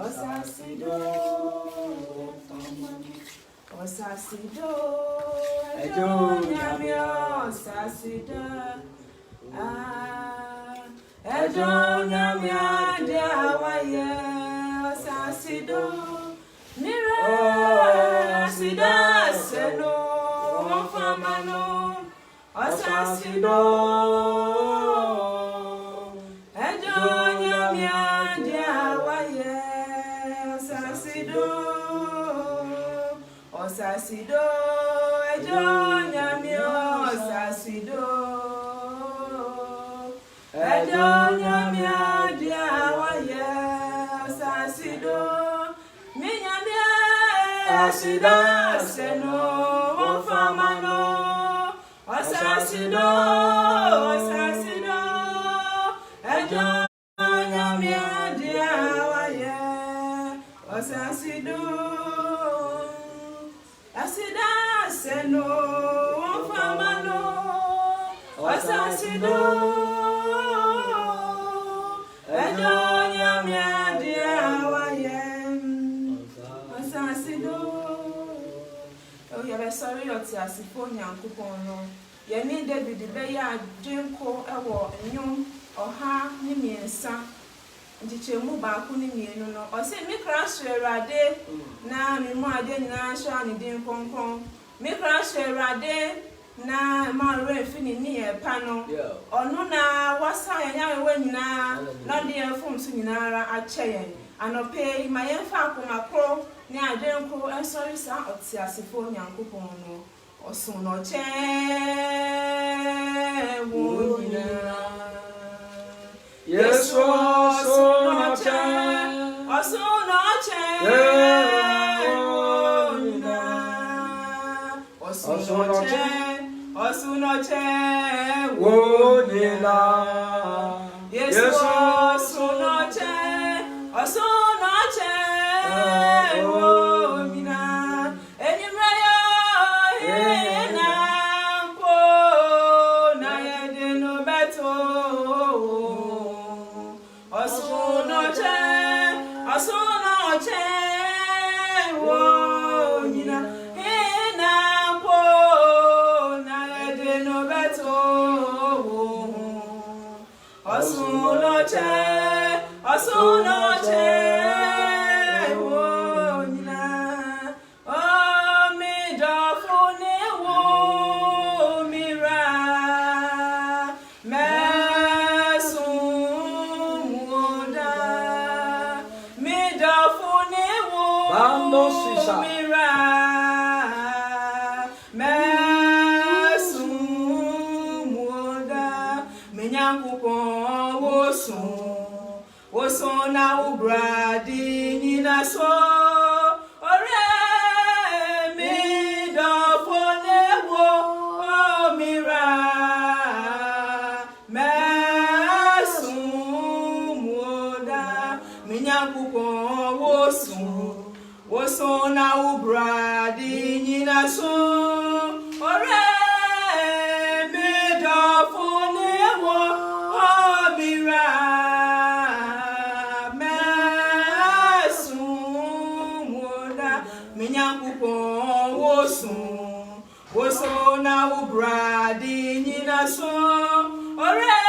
Osasido, Ejonya Osasida, Ejonya Diawaye, Osasido, Mira Sida Seno, Famano, Osasido, Ejonya Diawaye, Osasido, Osasido, Ejonya Osasido, Ejonya Diawaye, Osasido, Minyamia Asida Seno, Famano, Osasido, Osasido, Ejonya Diawaye, Osasido. Asida seno famano Osasido Ejonya Diawaye Osasido. Oh, you are sorry or Tiasifo Nyankopon no. Ye need David be ya dwenko ewo nnwom oha ne miensa. Ntichemu baako ne mienu no o se me crash Erade na me mu ade nyina sha ne din konkon me crash Erade na ma re fini ni e pa no ono na wasa nya we nyina na de efum so nyina ara ache yen anope ma yen fa akomakro ne adwenko esori sa otiasefo Nyankopon no osun no che wo nyina Yes, Osunoche, Wonina. Yes, Osunoche, Wonina. Enimraya, Enampo, Nayedino Beto. Osunoche, Wonina. Enampo, Nayedino Beto. Osunoche, Wonina. Oh, me dafune wo mira, mesumuda. Me dafune wo mira, mesumuda. Me Nyankopon wosun na ubradi nyina so ore mi dafune wo mira mesumuda. Me Nyankopon wosun na ubradi nyina so ore mi dafune wo mira Nyankopon wosun na ubradi nyina so ore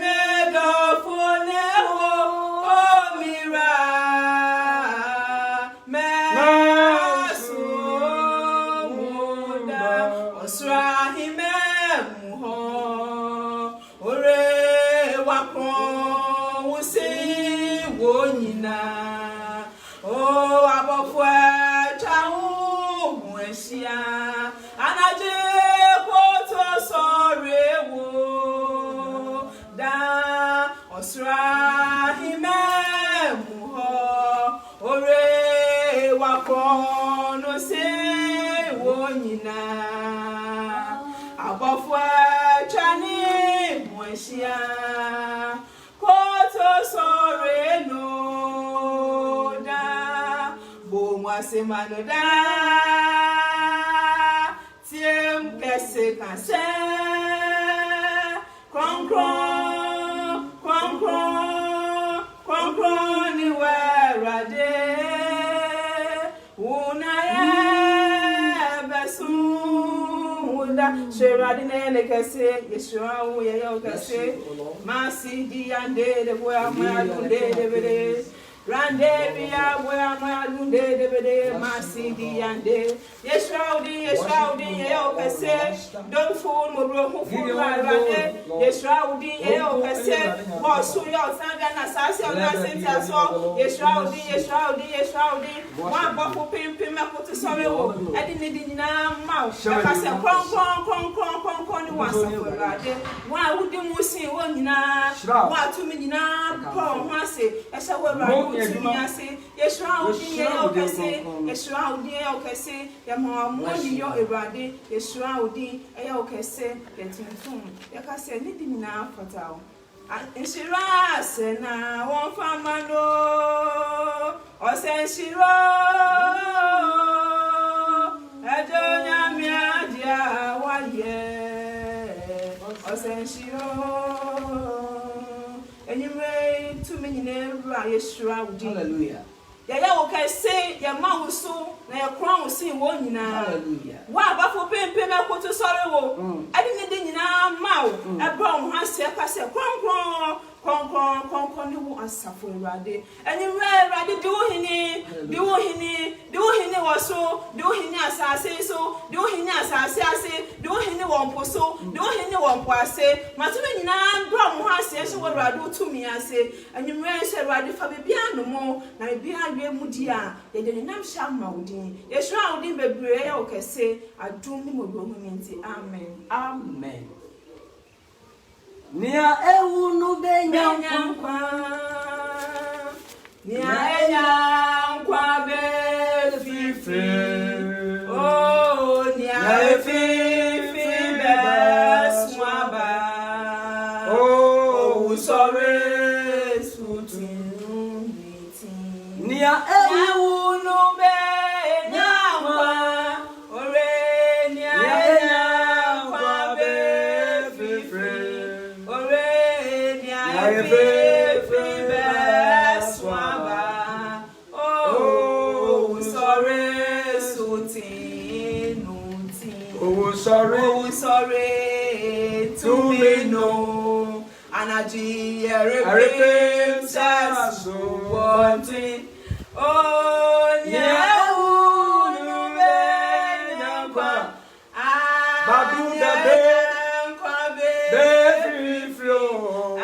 me dafune wo mira mesumuda. Osrahime muho ore wakron wusi wonyina. Oh, abofwe chawo mwesia anaje poto sore wo da osrahime muho ore wakono se wonyina. Abofwe chani mwesia poto sore no Semanoda tiem kese kanse kron ni da shiradi ne kese yeshua wo ye yo kese masi di ande de boya ma lunde de bede rande biya boya ma lunde de bede masi di ande yeshua ye yo kese don't fool mo bro who fool rande yeshua ye yo kese wo su yo sanga na sase na sentia so yeshua wa ba fo pim me ko to so wo edi ne di nyina ma o ka se kon ni wa so rade wa wudi musin wo nyina wa tu mi nyina po ho ase e se wo rade tu mi ase yeshua ye yo kese ya mo ni yo erade yeshua odi e yo kese yetinfum ya ka se ne di nyina fata o Inshira sena won famano osenshiro ejonya mi adia waye osenshiro enyime tu me nyine ra yeshua udi hallelujah ya wo kai say ya ma wo so na ya kron wo sin wo nyina hallelujah wa ba fo pempe me ko to sore wo adi ne de nyina ma wo e ba wo ha se ka se kron ni wo asafo rade eni rade de wo hini wo so de wo hini asase so de wo hini asase ase de wo hini wo mpo so de wo hini wo mpo ase matumi nyina bra mo ha se wo rade otumi ase eni se rade fa bibia no mo na bibia we mu dia ye de nam sha ma udin ye shura udin bebre ya okese adum ni mo do mu nti amen Nia ewu no benya kwa nia enya kwa be fifi oh nia fifi bes mwaba oh sorry sutin nia ewu no benya kwa ore nia enya kwa be fifi sorry to me no anaji erepim sasu wanting oh yeah unu kwa badu da be flow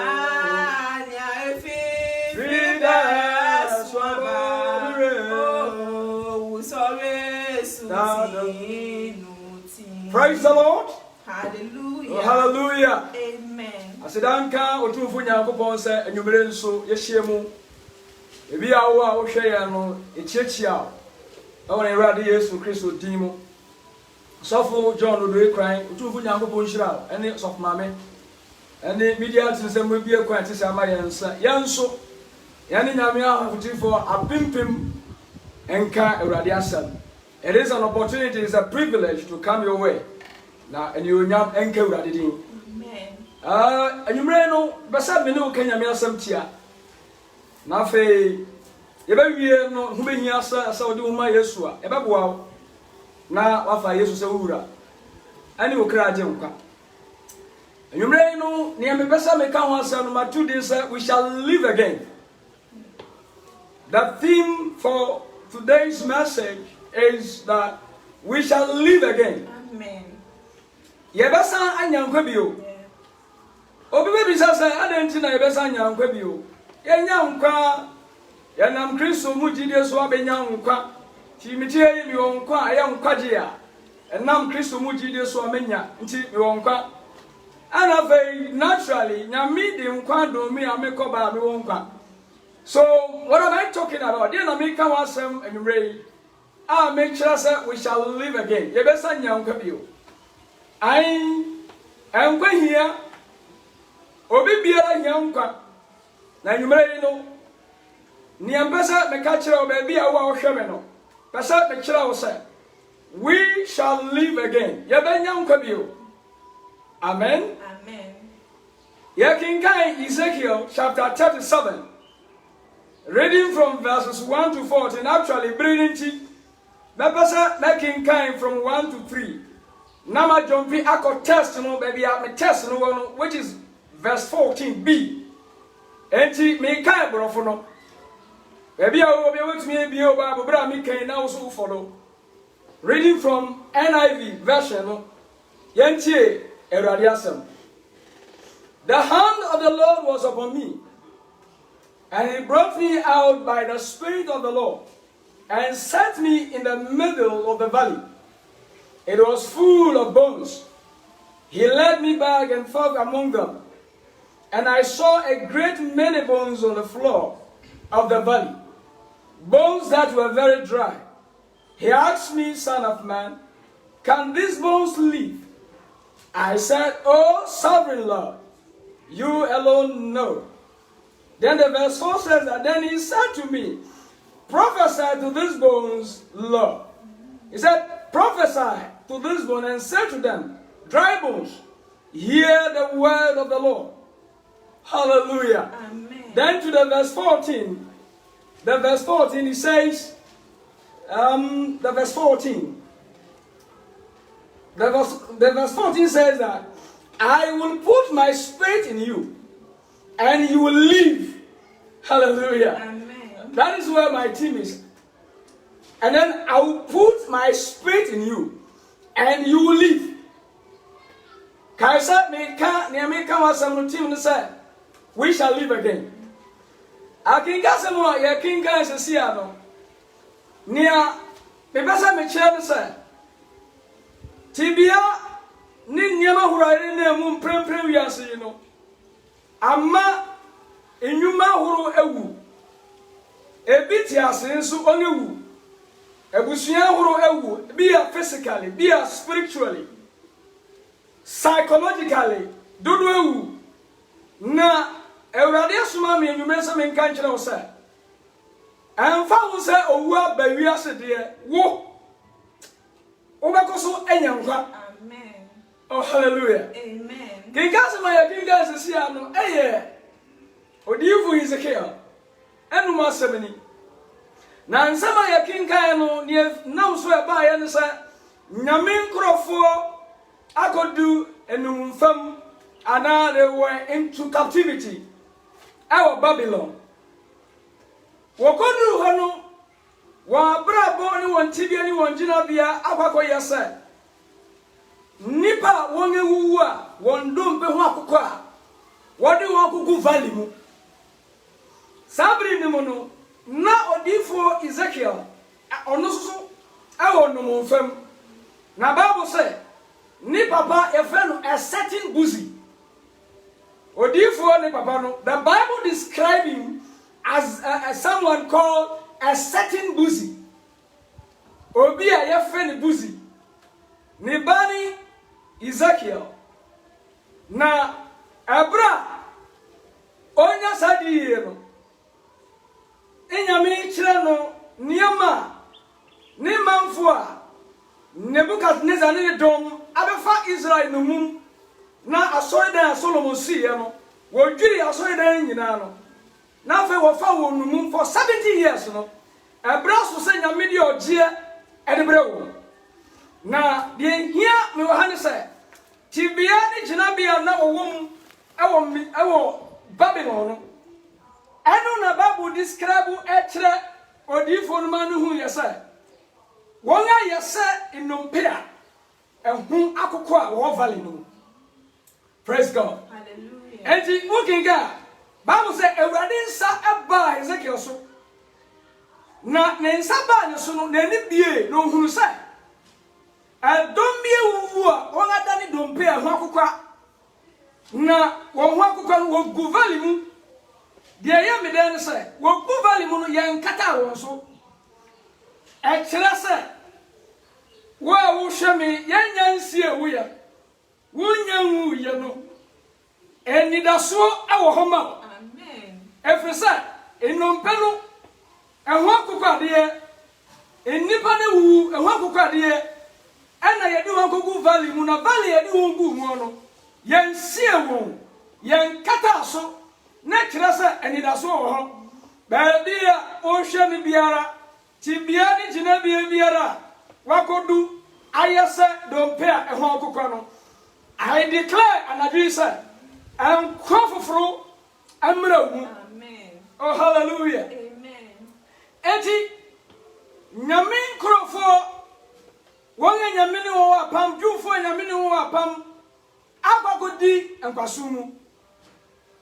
Praise the Lord. Hallelujah. Oh, hallelujah. Amen. Asidanka otumfu Nyankopon se enwumere nso yehiemu. Ebi awo a wo hwe ya no echiechia. Awon Awurade Yesu Kristo din mu. Sofo John Odoe Kran otumfu Nyankopon hira ene sofo mame. Ene media tinsem bi ekwan tisa ma yensa. Yenso yani nyame ahotifo apimpim enka Awurade asem. It is an opportunity, it's a privilege to come your way. Now, and you nyam enke Awurade din. Amen. Anwumre no besa me ne o kanya me asem tia. Na fe yebawie no hu behia asa odi wo ma Yesu a ebeboa na wafa Yesu se wura. Ani wo kra agye nkwa. Anwumre no ne me besa me ka ho asem no ma 2 days we shall live again. The theme for today's message is that we shall live again. Amen. Yebesa anyankwa bio. Obi be bisa say adenti na yebesa anyankwa bio. Yenyankwa yanam Kristo mu jide so abenyankwa. Ti mitie yi mi wonkwa ayankwaje a. Enam Kristo mu jide so amenya nti mi wonkwa. Ana fe naturally nyame de nkwa do mi amekoba mi wonkwa. So what am I talking about? Dey na me ka wasem enwrei. Make sure that we shall live again. Yebesa nyankwa bio. Ai enkwa hia obi biara nyankwa. Na nwumere no ni ambasa me ka kire obabi a wo hwe me no. Pesa me kire wo say we shall live again. Yebenyankwa bio. Amen. Amen. Yekinkai Ezekiel chapter 37. Reading from verses 1 to 14, actually bringing Mepasa making kind from 1 to 3. Nama jumpi ako test no baby me test no which is verse 14b. Enti me kai brofo no. Baby obi wetumi bi o ba bra me kan na wo so follow. Reading from NIV version no. Yentie Erade asem. The hand of the Lord was upon me, and he brought me out by the Spirit of the Lord, and set me in the middle of the valley. It was full of bones. He led me back and forth among them, and I saw a great many bones on the floor of the valley, bones that were very dry. He asked me, Son of man, can these bones live? I said, Oh, sovereign Lord, you alone know. Then the verse 4 says that, then he said to me, prophesy to these bones, Lord. He said, prophesy to these bones and say to them, dry bones, hear the word of the Lord. Hallelujah. Amen. Then to the verse 14, he says, the verse 14 says that, I will put my spirit in you, and you will live. Hallelujah. Amen. That is where my team is. And then I will put my spirit in you, and you will live. Kaisa Meka was some team said, we shall live again. I can get some more, your king guys a Siano. Near the Bessa Michel said, Tibia. Ni nyama hurare na mu mprempre wiase yi no ama enyuma huru ewu ebiti ase nso onewu ebusua huru ewu be physically be spiritually psychologically dodo ewu na ewrade asoma me enyuma se me nka nkire wo se amfa wo se owu aba wiase de wo obekoso enyankwa. Amen. Oh, hallelujah. Amen. King Casimir, King Casimir, Odifu Ezekiel, and Masemini. Now, in some of your King Kano, near now, so by and say, Namin Crofo, I could do a new firm, and now they were into captivity. Our Babylon. Wakonu Hano, wa brabo ni one tibia ni one jinabia, Abako Yasa. Nipa wonge wuwa wondompe ho akokwa wodi won kuku valley mu sabri ni mono na odifo Ezekiel onosusu awo no monfam na Bible say ni papa efeno a certain busy odifo ni papa no the Bible describe him as someone called a certain busy obi a yefeni busy ni bani Ezekiel na abra onya sadi no enyame kire no niema ne manfo a Nebukadnezar ne dom abefa Israel no mum na asoridan Solomon siye no wodwiri asoridan nyina no na fe wo fa wo no mum for 70 years no abra so se nyame de ogie edebere wo na de hia me wo hane se tibia ni jinabia na wo wom awo Babylon no eno na Bible describe etre odifo no manu hu yesa wonga yesa inompea ehun akoko a wo valley no. Praise God. Hallelujah. Enti mukinga Bible say Ewurade nsa eba Ezekiel so na ne nsa ba ne so no na ni bie no hunu say adombi ewuwu a wonga dani dompe ehun akoko na won ho akoko no wo gu valley mu de ye me den say wo gu valley mu no ye nkata won so e kire say wo hwe me ye nyansi ewu ya wonyanwu ye no enidaso awo homa. Amen. Efresa enompe no ehun akoko ade enipa ne wu ehun akoko ade ana yedi won kogu valley mu na valley yedi won gu mu no yen sie won yen kata so na kire se enidaso wo ho ba bia o hwe me biara ti bia ni jina bia biara wakodu ayese dompe a ehon kokwa no. I declare and agree say and kwafoforo amra wu. Amen. Oh hallelujah. Amen. Enti nyame nkrofo wonye nyame ne wo apam dwufo nyame ne wo apam agbagodi enkwaso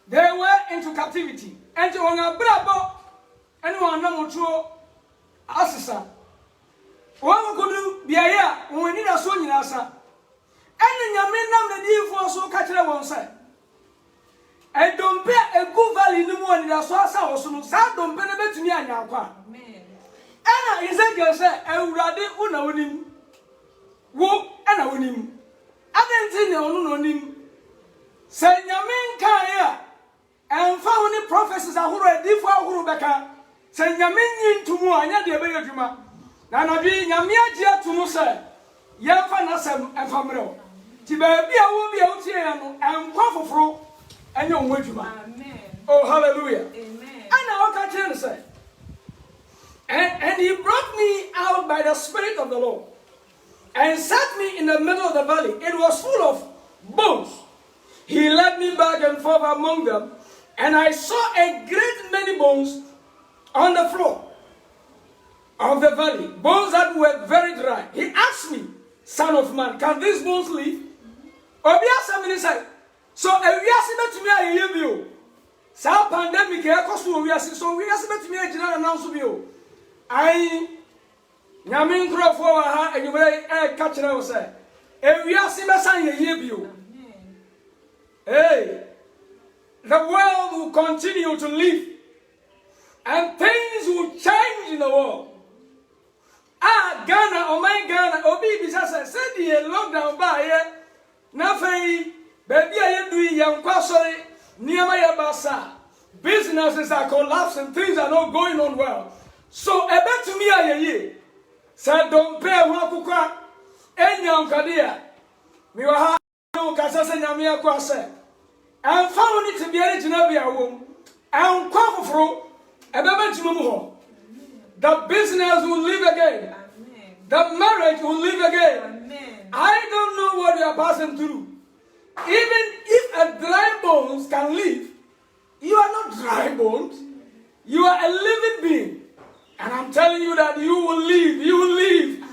they were into captivity. Enti wonga brabo ene wona motro asesa won kodu biaye a woni da so nyina asa ene nyame nam na difo so ka kire won sai edompe egu valley ni mu oni da so asa wo so no sa dompe ne betumi anya akwa. Amen. Ena Ezekiel say ewurade una wonim wo ena wonim adenti ne onu no nim se nyame nkan ya emfa woni prophecies ahoro edifo ahoro beka se nyame nyi ntumu anya de be yadwuma na na bi nyame agi atumu se yemfa na sem emfa mrew ti ba bia wo bia wo tie ya no enkwa foforo anya onwa dwuma. Amen. Oh hallelujah. Amen. Ana oka kire say and he brought me out by the Spirit of the Lord and set me in the middle of the valley. It was full of bones. He led me back and forth among them, and I saw a great many bones on the floor of the valley, bones that were very dry. He asked me, Son of man, can these bones live? Obia said, so a to me I hear you. Sa pandemic e koso we so we to me agina na nso bio. Ai nyame nkrofo wa ha enyumre e ka kire wo say ewiase besan ye bio. Hey, the world will continue to live and things will change in the world. Ghana, oh my Ghana, obi bisa say the lockdown ba here na fei baby aye do yan kwasori niama ya basa. Businesses are collapsing, things are not going on well. So ebe to me aye say don't pay ho akukwa enya nkadea mi wa ha no kasa se nyame akwa se emfa woni te biare gina bia wo enkwa foforo ebe betuma mu ho. The business will live again. Amen. The marriage will live again. Amen. I don't know what you are passing through. Even if a dry bones can live, you are not dry bones. You are a living being. And I'm telling you that you will live. You will live.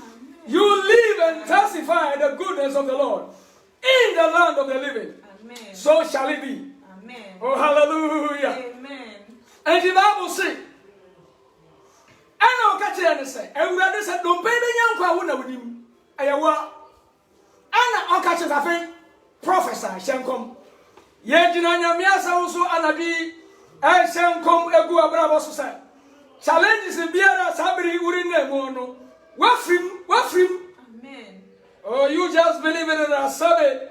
You will live and testify the goodness of the Lord in the land of the living. Amen. So shall it be. Amen. Oh, hallelujah. Amen. And the Bible says, I know catch it say, and we said, don't pay the young crowd with him. Ayawa. Anna on catches a thing, prophesy, Shankom. Yet in Anyamiasa also Anabi, and Shankom Egu Abrabo Society. Challenges in Biara Sabri Urine Mono. Wafrim. Amen. Oh, you just believe it in a Sabbath.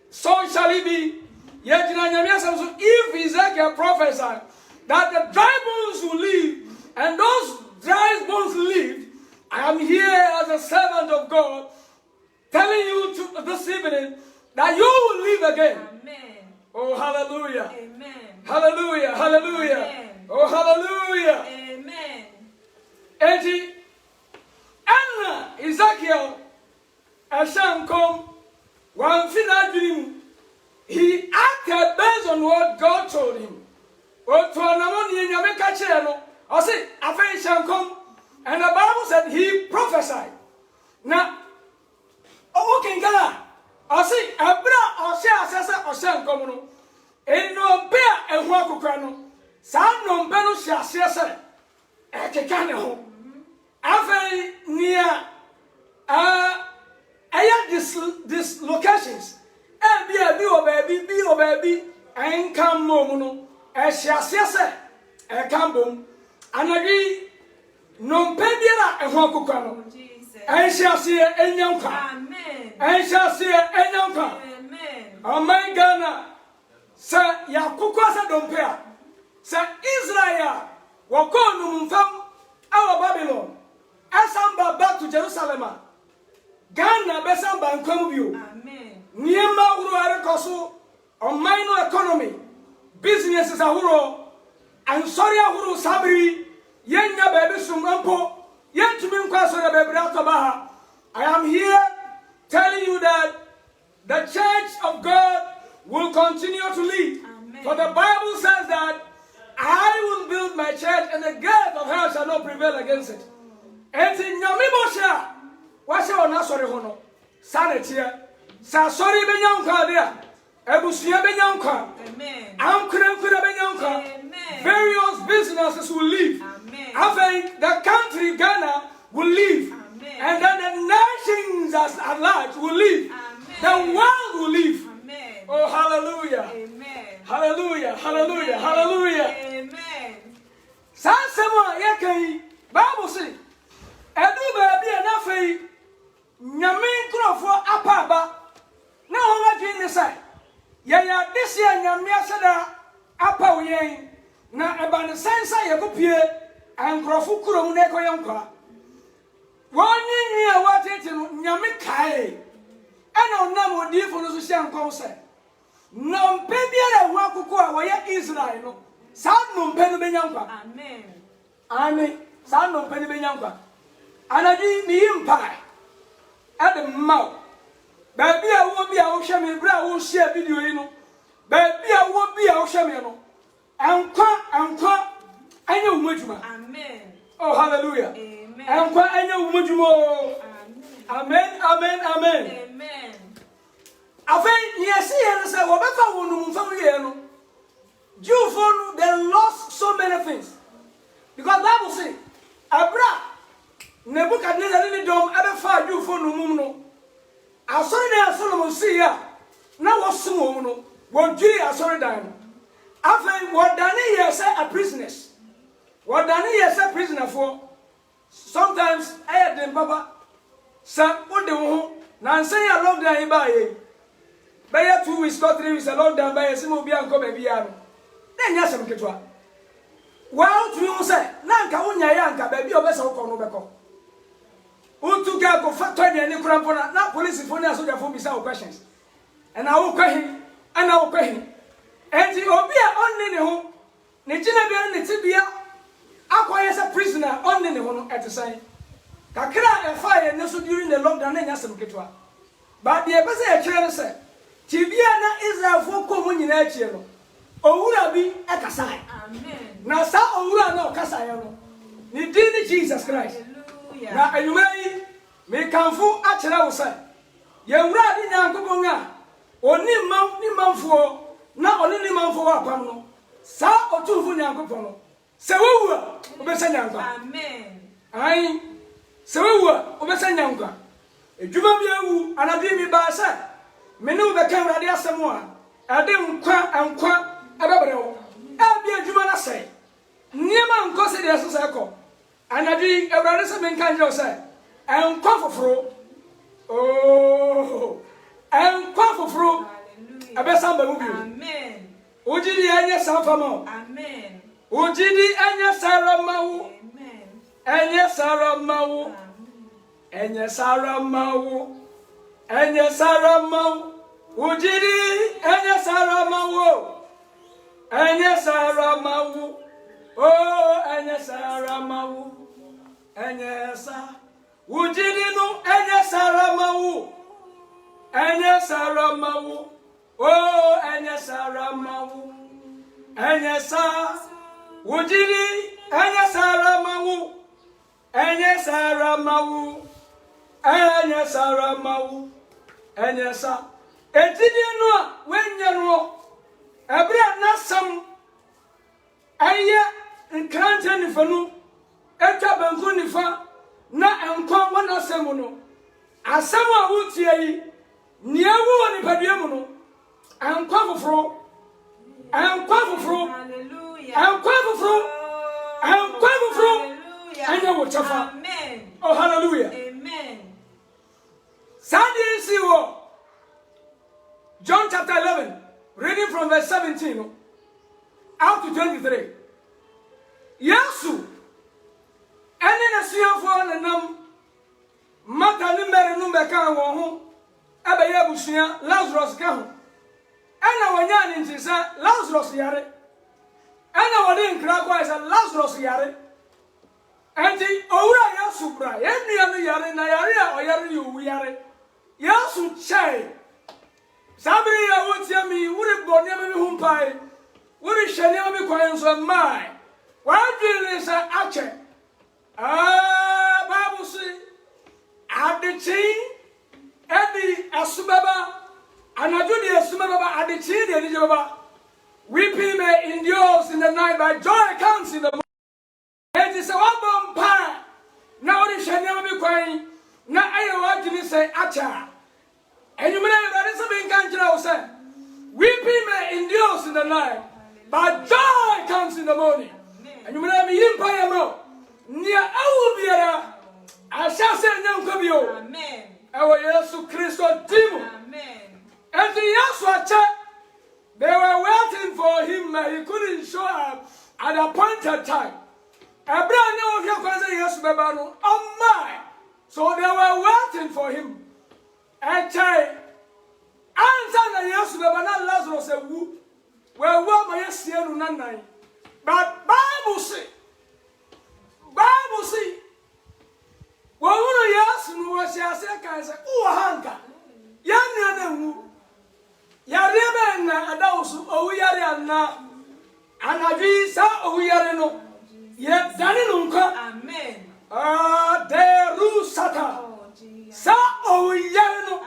So shall it be. Yet in Anyamiasa also, if Ezekiel prophesied that the dry bones will live, and those dry bones live, I am here as a servant of God, telling you this evening that you will live again. Amen. Oh, hallelujah. Amen. Hallelujah. Hallelujah. Amen. Oh, hallelujah. Amen. And Anna, Ezekiel, Ashankom, one final dream, he acted based on what God told him. What to Anamoni and Yameka I said, Afe Shankom, and the Bible said he prophesied. Now, okay, Gala, I say, Abra, or Shankom, and no bear and Wakukrano, San no Beno Shasa, at a canoe. Afe near these locations. And be a baby, and come mono, as Shasa, a cambum. And agree no pediara and Hokukano. I shall see a young car. Amen. I shall see a young car. Amen. Oh my Ghana, Sir Yakukwasa don't pay. Sir Israel, Wakon from our Babylon. Asamba back to Jerusalem. Ghana Besamba and Combu. Amen. Niema Uru Arekoso, on minor economy, businesses are Huro. And sorry, Ahuru Sabri, Yenya baby Sumampo, Yentumin Kwaso baby Ratabaha. I am here telling you that the church of God will continue to lead. Amen. For the Bible says that I will build my church and the gate of hell shall not prevail against it. And in Yamibosha, what shall not sorry hono? Sanitia, Sa sorry Benyanka there, Ebusia Benyanka, Amen. Ankura Benyanka, Amen. various businesses will leave. Amen. I think the country Ghana will leave. Amen. And then the nations at large will leave. Amen. The world will leave. Amen. Oh, hallelujah. Amen. Hallelujah. Hallelujah. Hallelujah. Amen. Sansema yake Bible say, edu baby na fei nyame nkrofo apaba na ho wadwin ne sai ya disi nyame aseda apa yen na eba ne sensa yakopie ankrofo kurom na ekoye nkwa wonyi a watete no nyame kae ana onam odifo no so hye nkwa sai no mpe biara ho akoko a woye Israel no sa no mpe no benya nkwa. Amen. Amen. Sa no mpe no benya nkwa. Anadi mi impa ade mma baby a wo bi a wo hwe me bra wo share video yi no baby a wo bi a wo hwe me no ankwa anya wo madwuma. Amen. Oh, hallelujah. Amen. Ankwa anya wo madwuma. Amen. Amen. Amen. Amen. Afen yesi ye no say wo befa wo no mfa wo ye no Jew for they lost so many things. Because Bible say, Abra Nebuchadnezzar ni dom abefa Jew for no mum no. Asori na Solomon see ya na wosumo no. Won dwi asori dan no. Afen what dani ye say a prisoners. What dani ye say prisoner for. Sometimes I dem baba sa ode wo na nsan ya lockdown yi ba ye. By 2 weeks or 3 weeks a lockdown by some will be uncle baby. Then yes, I'm get one. Well, to you say, Nanka unya yanka baby or vessel conobeko. Who get go for 20 and crampona, not police phone as soldier for me some questions. And I will question him, and I will question him. And he will be only the home. Nijina be Tibia, acquires a prisoner only the home at the same. Kakra and fire and also during the lockdown and yes, I'm get one. But the episode chair said, Tibia na Israel for common in a chair. Owura bi ekasai. Amen. Na sa owura na okasai no. Ni din Jesus Christ. Hallelujah. Na anumai me kanfu a kire wo sai. Ye wura di Nyankopon a oni ni manfo na oni ni manfo wa pam no. Sa otumfu Nyankopon no. Se wowu a obesa Nyankopon. Amen. Ai se wowu a obesa Nyankopon. Edwuma bi awu anabi mi ba sai. Me no be kan rade asem a ade nkwa ababrɛwo abi adwuma na sɛ niema nkɔ se de ɛsɛ kɔ anadi awurade sɛ menka nkyerɛ sɛ ɛnkwa foforo ɛnkwa foforo ɛbɛsa ba mu bio. Amen. Ojidi ɛnyɛ saa fama. Amen. Ojidi ɛnyɛ saa ma wo. Amen. Ɛnyɛ saa ma wo. Ɛnyɛ saa ma wo. Ɛnyɛ saa ma wo. Ojidi ɛnyɛ saa ma wo. Anya saramawu, oh, anya saramawu, anya sa. Wujidinu anya saramawu, oh, anya saramawu, anya sa. Wujidi anya saramawu, anya sa. Etidinu wenyero. Abra nasam aye nkranta nifanu etwa banku nifa na enkwa wana semu no asem a wutie yi niewu woni padua mu no enkwa foforo anya wo chafa. Amen. Oh, hallelujah. Amen. Sunday see wo John chapter 11 reading from verse 17 out to 23. Yesu ene na suafo na nam mata ni mere no beka won ho abaye abusua Lazarus ka ho ena wonya ni ntisa Lazarus yare ena wode nkra kwa isa Lazarus yare enti owura Yesu bra ye nua no yare na yare a oyare ye owu yare Yasu chai. Sabri ya wuti ya mi, wuri boni ya mi humpai. Wuri shani ya mi kwa yenso mai. Wajiri sa ache. Bible say, adichi, edi asubaba, anajudi asubaba, adichi, edi jababa. Weeping may endure in the night, but joy comes in the morning. It is a one pie. Now the shall be crying. Now I want to say, Acha. And you may that is something can't say. Weeping may endure in the night, but joy comes in the morning. And you may be empire more. Near our beer, I shall say, no, Amen. Our Jesus Christ, Amen. And the Yasua. They were waiting for him, but he couldn't show up at the appointed time. Abraham knew yes, Babano. Oh my! So they were waiting for him. And say, answer yes, Babana Lazarus said, "Who? Well, what my yes, Nana." But Bible say, well, yes, no, I say, oh, Hanka, young Yarebe na adausu oyare na anavi sa oyare no ye dani nunka amen deru sata sa oyare no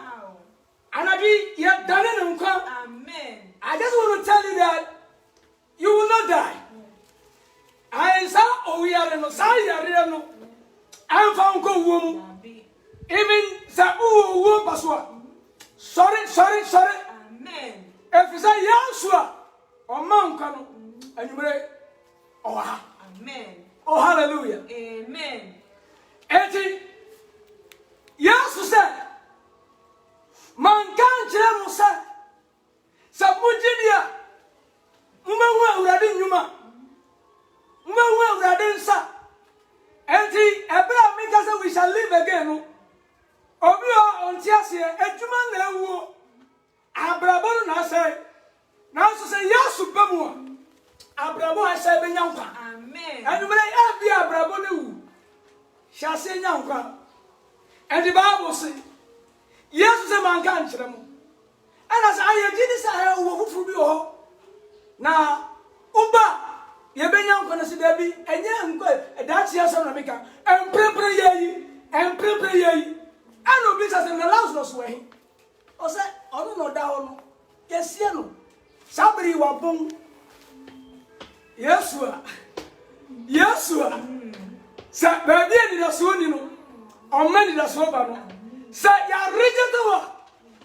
anavi ye dani nunka amen. I just want to tell you that you will not die. I sa oyare no sa yare no amfa nko wo even sa wo paswa sorry Amen. If you say Yahshua or Mankano, and you may, oh, amen. Oh, hallelujah. Amen. Eti, Yahshua said, Mankan Jemusa, Samujinia, Umawa Radin Yuma, Umawa Radin Sa, Eti, Abraham makes us we shall live again. Obio on Tiasia, and Juman Lewo. Abrabon na say, now so say yes to Bamua. Abrabo I say Benyanka. Amen. And when I be Abrabonu, shall say Yanka. And the Bible say, yes, the man can't tell them. And as I did this, I will for you. Now, Uba, ye Benyanka, say there be a young girl, that's yes, America, and prepare ye, and prepare ye. I know this as an allows way. O say, I don't know down. Yes, you know. Somebody will boom. Yes, sir. Yes, sir. Say, baby, did a soon, or many that's over. Say, you're rejected.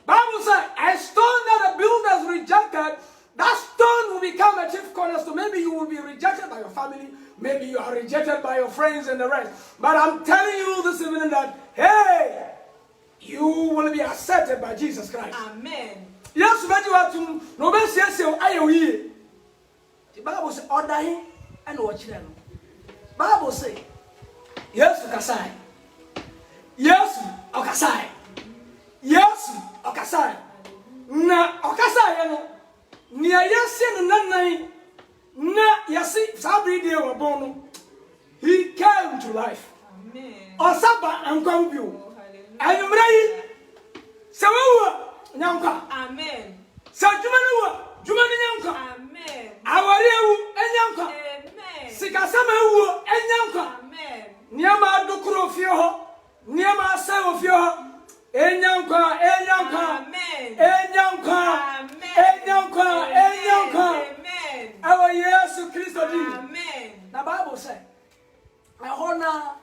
Bible says, a stone that the builders rejected, that stone will become a chief cornerstone. Maybe you will be rejected by your family. Maybe you are rejected by your friends and the rest. But I'm telling you this evening that, hey, you will be accepted by Jesus Christ. Amen. Yes, but you have to no one says I will. The Bible says, order him and watch them. Bible says, yes, Okasai. Yes, Okasai. Yes, Okasai. Na Okasai, no. Near Yasin Nanai. Na Yasi Sabri de Wabono. He came to life. Amen. Osaba and Gambio. And you ready? Sawa Nyanka. Amen. Sajumanu, Jumani Nyanka. Amen. Awariu, Enyanka. Amen. Sikasama, Enyanka. Amen. Niama Dukuro Fio, Niama Sao Fio, Enyanka, Enyanka. Amen. Enyanka. Enyanka, Enyanka. Amen. Our Jesus Christ. Amen. The Bible says, I honor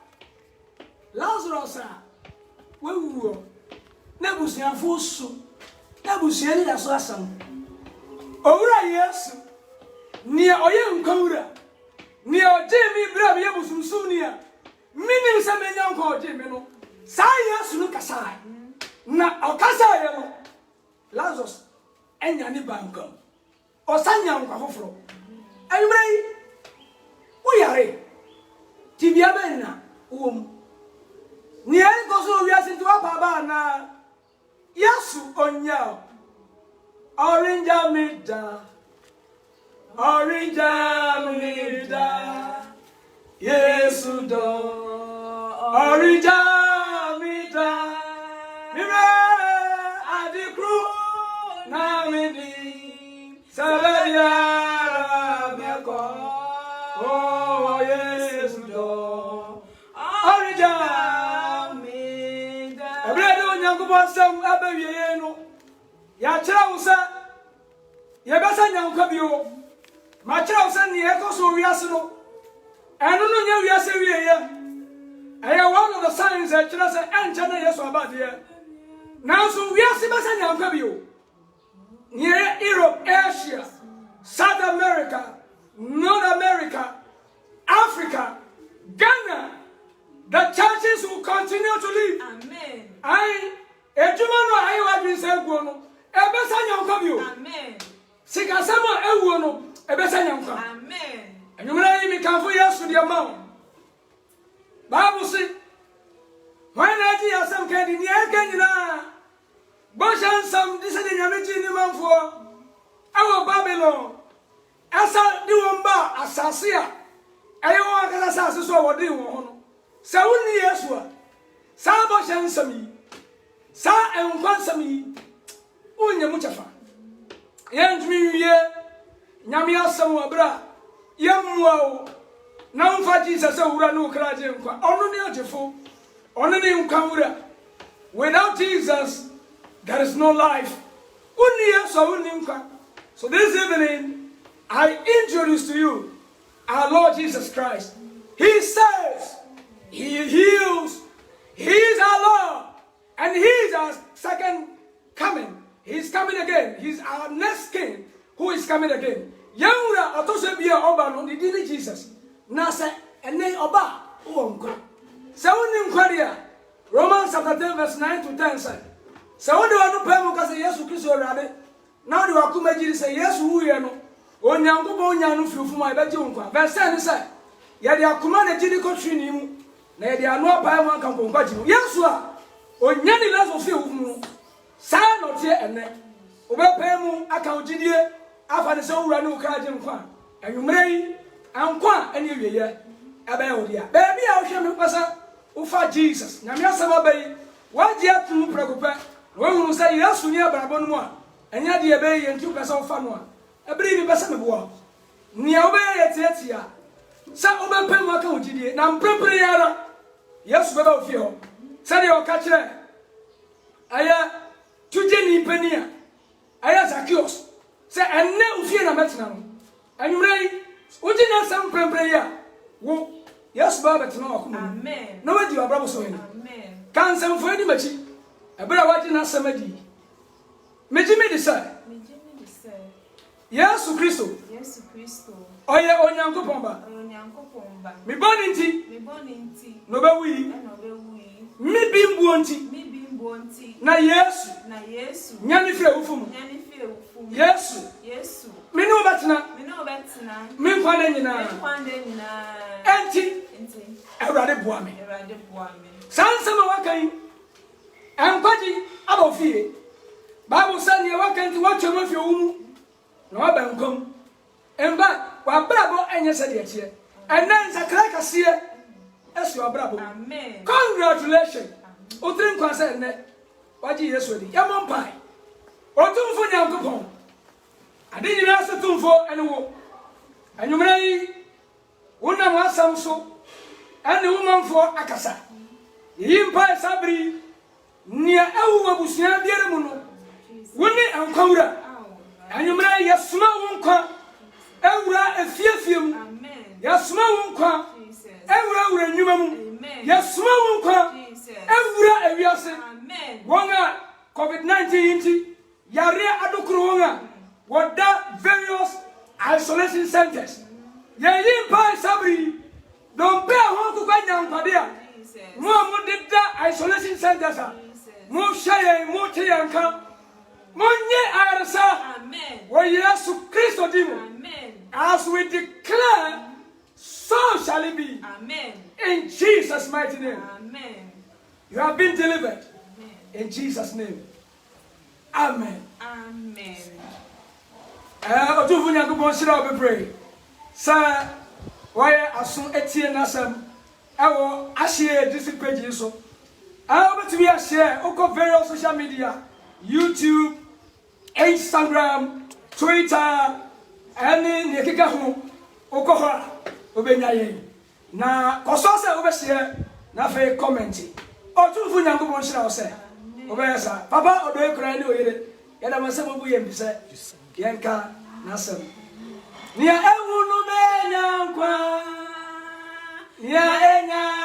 Lazarus. Wewu nebusia fosu nebusia ni daso asam owura Yesu ni oye nkawura ni oje mi bra me busunsu ni a minim se menya nko oje mi no sa Yesu no kasa na okasa ye no Lazarus enya ni bankam osanya nko foforo ayumrai wo yare tibia benna wo ni en gozo wiase nti wa baba na Yesu onya orange amida Yesu do orange amida mire Oh, yes, Lord. Origin. Every day when you go some other year, ya chira usa. Ya basa nyanka bio. Ma chira usa ni eko so wiase no. Eno no nya wiase wieye. Aya one of the signs that chira say encha na Yesu abade. Now so wiase basa nyanka bio. Near Europe, Asia, South America, North America, Africa, Ghana, the churches will continue to live. Amen. Ejumano ayi wadin se guono. Ebesa nyanka bio. Amen. Sikasama ewuono, ebesa nyanka. Amen. Enyumra yi mi kanfo Yesu de ma. Bible say, when I see asam kedi ni ekenyina. Boshan some this is the Yamichi ni manfo. Our Babylon. Asa di womba asasia. Ayo akala sase so wodi wo. Sa woni Yesu a. Sa boshan sami. Sa enkwan sami. Unya muchafa. Yentumi wie. Nyame asam wa bra. Yemwa o. Na mfa Jesus wura no kraje nkwa. Ono ne ogefo. Ono ne nkwa wura. Without Jesus there is no life. So this evening, I introduce to you our Lord Jesus Christ. He saves, He heals, He is our Lord, and He is our second coming. He is coming again. He is our next King who is coming again. Yawura atose bia oba no di ni Jesus. Na se ene oba wo nkwa. Se woni nkwa dia. Romans chapter 10 verse 9 to 10 say. So what do I do pay mo ka say Yesu Kristo orade now do akuma jiri say Yesu huye no onyankopon onya no fiofuma e beje nkwa verse 10 say ye de akuma na jiri ko trini mu na ye de anu apai mo anka nkwa ji Yesu a onya ni lazo fiofum sa no tie ene obepay mu aka ogidie afa ne se wura ne ukra ji nkwa anwumre yi ankwa ene wieye ebe ye odia ba bia wo hwe me pasa ufa Jesus nyame asaba bayi waji atu prekope no say Yesu ni abrabo no a enya de ebe ye ntu pesa ofa no a ebiri bi pesa mebo ni a obe ye tietia sa obe pem aka ogidie na mprepre yara Yesu beba ofie ho sa de o ka kire aya tuje ni pania aya Zacchaeus sa enne ofie na metena no anwurai oji na sam prepre ya wo Yesu baba betena akoma amen no wadi abrabo so ni amen kan sam fo edi machi ebra waji na samadi meji me de say Yesu Kristo oye onyankopon ba mi boni nti no be wi mi bimbo nti na Yesu nyani fre ufum Yesu mi no betena mi kwande nyina enti Erade boame sansama wakan ampaji abofie Bible say ne wakan ti watwam afie wumu na wabankom emba wabrabo enye se de tie enan sakra kase esu wabrabo amen congratulations otrin kwa se ne waji Yesu di yamompai otumfo nyankopon ade nyina se tumfo ene wo anwumra yi wonam asam so ene womanfo akasa yimpa sabri nia ewu abusia biere mu no woni ankwawura anwumra yesuma wonkwa ewura efiefiem amen yesuma wonkwa ewura wura nyuma mu yesuma wonkwa ewura ewiase amen wonga COVID-19 inti yare adokuru wonga woda various isolation centers yimpa sabri don't pay a to go down for there. More did that isolation centers. More shy, more tianka. Monye arasa. Amen. Where Yesu Christo dimo. Amen. As we declare, so shall it be. Amen. In Jesus' mighty name. Amen. You have been delivered. Amen. In Jesus' name. Amen. Amen. Otufunya ko bon sira obe pray. Sir, why asun etie nasam ewo ahye district page so to be share oko various social media YouTube, Instagram, Twitter, any nekeka ho oko ho obenya ye na koso se obehye na fe comment otumfu nyankopon hira wo se obeyesa papa odo ekura ni oyere ya da mase bobu ye mbise yenka nasem nia ewunu me nyankwa nia enya